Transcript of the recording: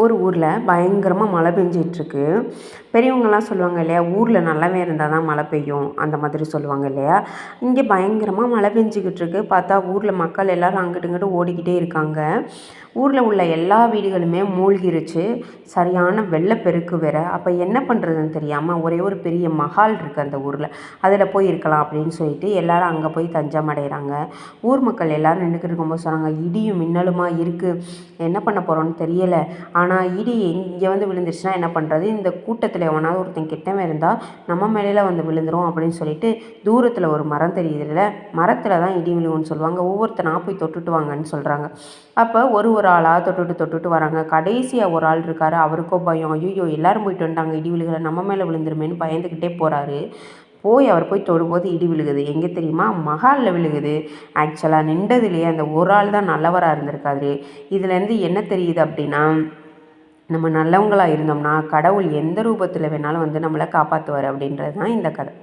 ஒரு ஊரில் பயங்கரமாக மழை பெஞ்சிட்ருக்கு. பெரியவங்கலாம் சொல்லுவாங்க இல்லையா, ஊரில் நல்லவன் இருந்தால் தான் மழை பெய்யும் அந்த மாதிரி சொல்லுவாங்க இல்லையா. இங்கே பயங்கரமாக மழை பெஞ்சிக்கிட்டு இருக்கு. பார்த்தா ஊரில் மக்கள் எல்லோரும் அங்கிட்டு இங்கிட்டு ஓடிக்கிட்டே இருக்காங்க. ஊரில் உள்ள எல்லா வீடுகளுமே மூழ்கிருச்சு. சரியான வெள்ளப்பெருக்கு வேற. அப்போ என்ன பண்ணுறதுன்னு தெரியாமல் ஒரே ஒரு பெரிய மஹால் இருக்குது அந்த ஊரில். அதில் போய் இருக்கலாம் அப்படின்னு சொல்லிட்டு எல்லாரும் அங்கே போய் தஞ்சம் அடைகிறாங்க. ஊர் மக்கள் எல்லோரும் நின்றுக்கிட்டு இருக்கும்போது சொன்னாங்க, இடியும் மின்னலுமா இருக்குது, என்ன பண்ண போகிறோன்னு தெரியலை. ஆனால் இடி இங்கே வந்து விழுந்துருச்சுன்னா என்ன பண்ணுறது, இந்த கூட்டத்தில் எவனாவது ஒருத்தன் கெட்டவன் இருந்தால் நம்ம மேலே வந்து விழுந்துரும் அப்படின்னு சொல்லிட்டு தூரத்தில் ஒரு மரம் தெரியுதுல்ல, மரத்தில் தான் இடி விழுவுன்னு சொல்லுவாங்க. ஒவ்வொருத்தனா போய் தொட்டுட்டு வாங்கன்னு சொல்கிறாங்க. அப்போ ஒரு ஆளாக தொட்டுட்டு வராங்க. கடைசியாக ஒரு ஆள் இருக்கார். அவருக்கோ பயம், ஐயோ எல்லோரும் போயிட்டு வந்துட்டாங்க, இடி விழுகலை, நம்ம மேலே விழுந்துருமேன்னு பயந்துக்கிட்டே போகிறாரு. அவர் போய் தொடும்போது இடி விழுகுது. எங்கே தெரியுமா, மஹாலில் விழுகுது. ஆக்சுவலாக நின்றதுலேயே அந்த ஒரு ஆள் தான் நல்லவராக இருந்திருக்காரு. இதுலேருந்து என்ன தெரியுது அப்படின்னா, நம்ம நல்லவங்களாக இருந்தோம்னா கடவுள் எந்த ரூபத்தில் வேணாலும் வந்து நம்மளை காப்பாற்றுவார் அப்படின்றது தான் இந்த கதை.